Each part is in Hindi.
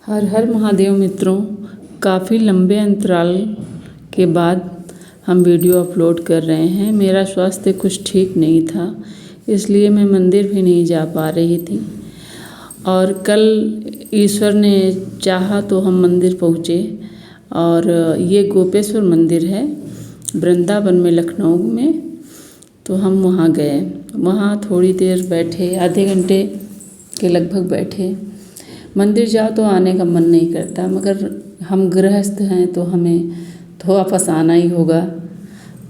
हर हर महादेव मित्रों, काफ़ी लंबे अंतराल के बाद हम वीडियो अपलोड कर रहे हैं। मेरा स्वास्थ्य कुछ ठीक नहीं था, इसलिए मैं मंदिर भी नहीं जा पा रही थी। और कल ईश्वर ने चाहा तो हम मंदिर पहुँचे। और ये गोपेश्वर मंदिर है वृंदावन में, लखनऊ में। तो हम वहाँ गए, वहाँ थोड़ी देर बैठे, आधे घंटे के लगभग बैठे। मंदिर जाओ तो आने का मन नहीं करता, मगर हम गृहस्थ हैं तो हमें तो वापस आना ही होगा।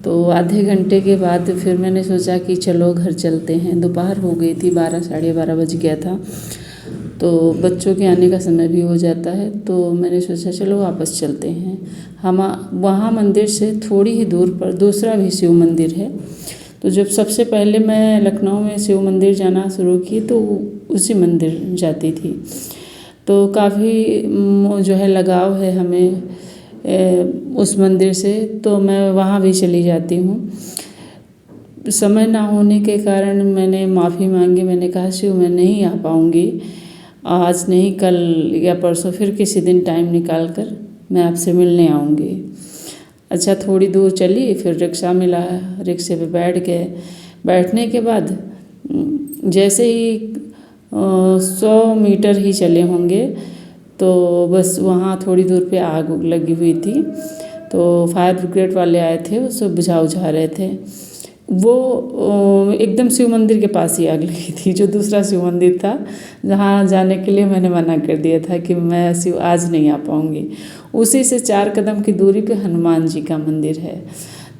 तो आधे घंटे के बाद फिर मैंने सोचा कि चलो घर चलते हैं। दोपहर हो गई थी, 12 साढ़े 12 बज गया था, तो बच्चों के आने का समय भी हो जाता है। तो मैंने सोचा चलो वापस चलते हैं। हम वहाँ मंदिर से थोड़ी ही दूर पर दूसरा भी शिव मंदिर है। तो जब सबसे पहले मैं लखनऊ में शिव मंदिर जाना शुरू की तो उसी मंदिर जाती थी। तो काफ़ी जो है लगाव है हमें उस मंदिर से, तो मैं वहाँ भी चली जाती हूँ। समय ना होने के कारण मैंने माफ़ी मांगी। मैंने कहा शिव मैं नहीं आ पाऊँगी, आज नहीं कल या परसों फिर किसी दिन टाइम निकाल कर मैं आपसे मिलने आऊँगी। अच्छा, थोड़ी दूर चली, फिर रिक्शा मिला, रिक्शे पे बैठ गए। बैठने के बाद जैसे ही 100 मीटर ही चले होंगे तो बस वहाँ थोड़ी दूर पे आग लगी हुई थी। तो फायर ब्रिगेड वाले आए थे, उसको बुझा रहे थे। वो एकदम शिव मंदिर के पास ही आग लगी थी, जो दूसरा शिव मंदिर था जहाँ जाने के लिए मैंने मना कर दिया था कि मैं शिव आज नहीं आ पाऊँगी। उसी से 4 कदम की दूरी पे हनुमान जी का मंदिर है।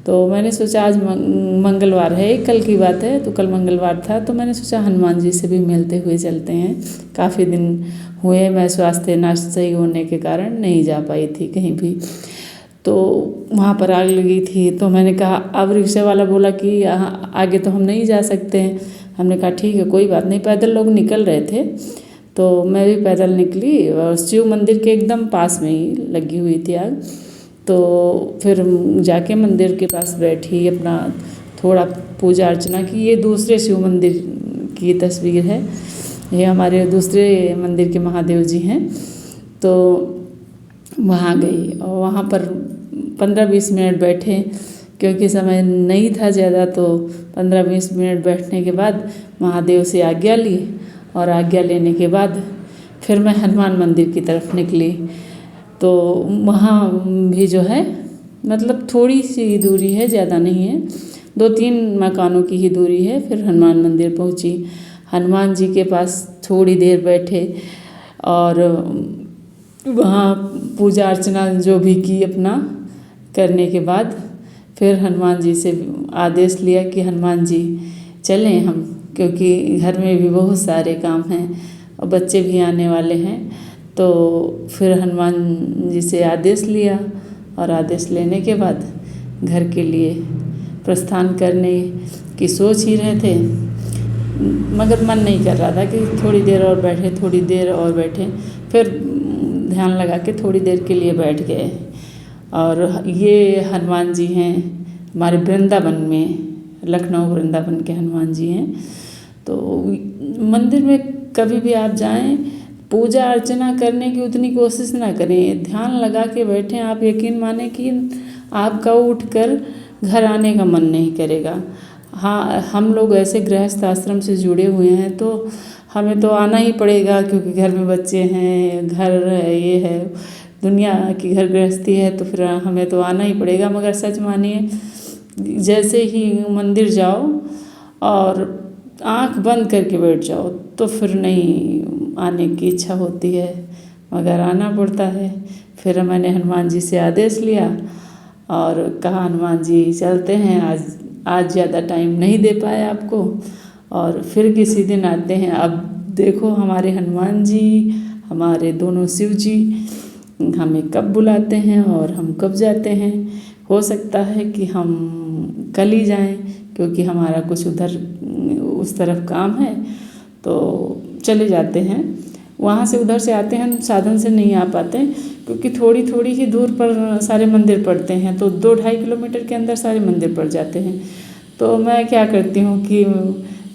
तो मैंने सोचा आज मंगलवार है, कल की बात है, तो कल मंगलवार था, तो मैंने सोचा हनुमान जी से भी मिलते हुए चलते हैं। काफ़ी दिन हुए, मैं स्वास्थ्य ना सही होने के कारण नहीं जा पाई थी कहीं भी। तो वहाँ पर आग लगी थी, तो मैंने कहा, अब रिक्शा वाला बोला कि आगे तो हम नहीं जा सकते हैं। हमने कहा ठीक है, कोई बात नहीं। पैदल लोग निकल रहे थे तो मैं भी पैदल निकली, और शिव मंदिर के एकदम पास में ही लगी हुई थी आग। तो फिर जाके मंदिर के पास बैठी, अपना थोड़ा पूजा अर्चना की। ये दूसरे शिव मंदिर की तस्वीर है, ये हमारे दूसरे मंदिर के महादेव जी हैं। तो वहाँ गई और वहाँ पर 15-20 मिनट बैठे, क्योंकि समय नहीं था ज़्यादा। तो 15-20 मिनट बैठने के बाद महादेव से आज्ञा ली, और आज्ञा लेने के बाद फिर मैं हनुमान मंदिर की तरफ निकली। तो वहाँ भी जो है मतलब थोड़ी सी दूरी है, ज़्यादा नहीं है, 2-3 मकानों की ही दूरी है। फिर हनुमान मंदिर पहुँची, हनुमान जी के पास थोड़ी देर बैठे और वहाँ पूजा अर्चना जो भी की अपना करने के बाद फिर हनुमान जी से आदेश लिया कि हनुमान जी चलें हम, क्योंकि घर में भी बहुत सारे काम हैं और बच्चे भी आने वाले हैं। तो फिर हनुमान जी से आदेश लिया, और आदेश लेने के बाद घर के लिए प्रस्थान करने की सोच ही रहे थे, मगर मन नहीं कर रहा था कि थोड़ी देर और बैठे, थोड़ी देर और बैठे। फिर ध्यान लगा के थोड़ी देर के लिए बैठ गए। और ये हनुमान जी हैं हमारे वृंदावन में, लखनऊ वृंदावन के हनुमान जी हैं। तो मंदिर में कभी भी आप जाएं, पूजा अर्चना करने की उतनी कोशिश ना करें, ध्यान लगा के बैठें। आप यकीन माने कि आपका उठकर घर आने का मन नहीं करेगा। हाँ, हम लोग ऐसे गृहस्थ आश्रम से जुड़े हुए हैं तो हमें तो आना ही पड़ेगा, क्योंकि घर में बच्चे हैं, घर है, ये है, दुनिया की घर गृहस्थी है, तो फिर हमें तो आना ही पड़ेगा। मगर सच मानिए, जैसे ही मंदिर जाओ और आँख बंद करके बैठ जाओ तो फिर नहीं आने की इच्छा होती है, मगर आना पड़ता है। फिर मैंने हनुमान जी से आदेश लिया और कहा, हनुमान जी चलते हैं, आज ज़्यादा टाइम नहीं दे पाए आपको, और फिर किसी दिन आते हैं। अब देखो हमारे हनुमान जी, हमारे दोनों शिव जी हमें कब बुलाते हैं और हम कब जाते हैं। हो सकता है कि हम कल ही जाएं, क्योंकि हमारा कुछ उधर उस तरफ काम है, तो चले जाते हैं। वहाँ से उधर से आते हैं, साधन से नहीं आ पाते, क्योंकि थोड़ी थोड़ी ही दूर पर सारे मंदिर पड़ते हैं। तो 2-2.5 किलोमीटर के अंदर सारे मंदिर पड़ जाते हैं। तो मैं क्या करती हूँ कि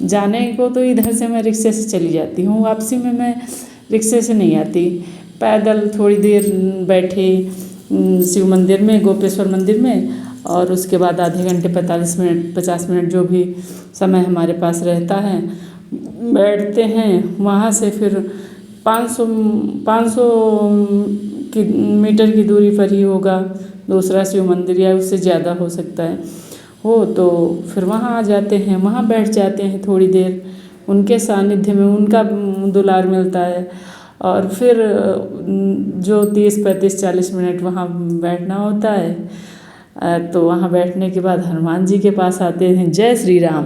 जाने को तो इधर से मैं रिक्शे से चली जाती हूँ, वापसी में मैं रिक्शे से नहीं आती। पैदल थोड़ी देर बैठे शिव मंदिर में, गोपेश्वर मंदिर में, और उसके बाद आधे घंटे 45 मिनट 50 मिनट जो भी समय हमारे पास रहता है बैठते हैं। वहाँ से फिर 500 मीटर की दूरी पर ही होगा दूसरा शिव मंदिर, या उससे ज़्यादा हो सकता है हो, तो फिर वहाँ आ जाते हैं, वहाँ बैठ जाते हैं थोड़ी देर, उनके सानिध्य में उनका दुलार मिलता है। और फिर जो 30 35 40 मिनट वहाँ बैठना होता है, तो वहाँ बैठने के बाद हनुमान जी के पास आते हैं। जय श्री राम।